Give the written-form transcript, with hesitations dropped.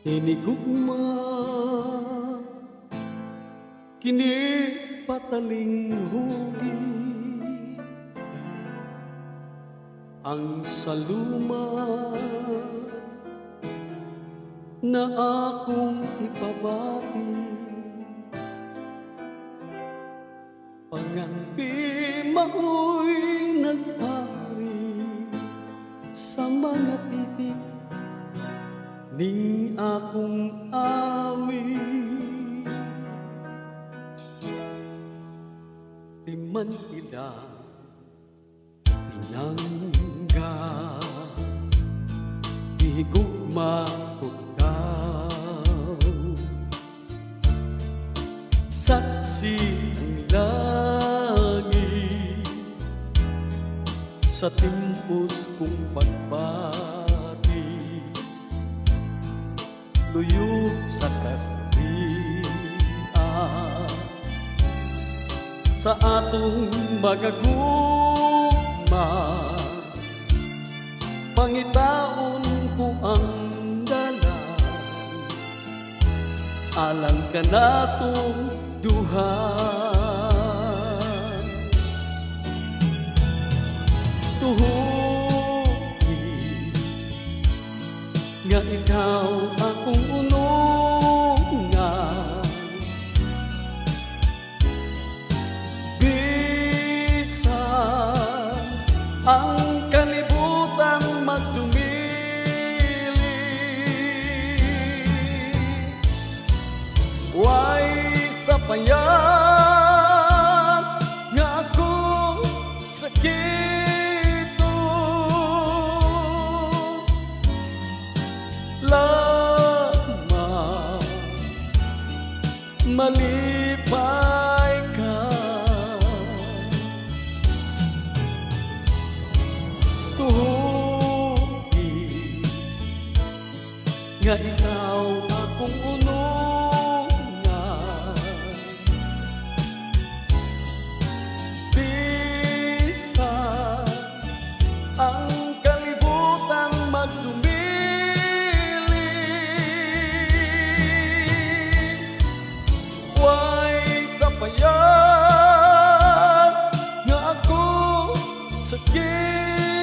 Hinigugma kini pataling hugi ang saluma na akong ipabati. Pangampi mao'y nagpari sa mga titik ning akong awi. Di man ilang pinangga, ihigugma ko ikaw. Saksi ang langit sa timpos kong pagbati, luyog sa karian sa atong mga gugma. Pangitaon ko ang dalan alang ka natong duhan. Tuhugi nga ikaw akong unungan, bisan ang kalibutang magdumili. Way sapayan nga ako sakit lamang malipay ka. Tuhugi nga ikaw akong unungan, bisan ang kalibutan magdumili. Way sapayan nga ako sakit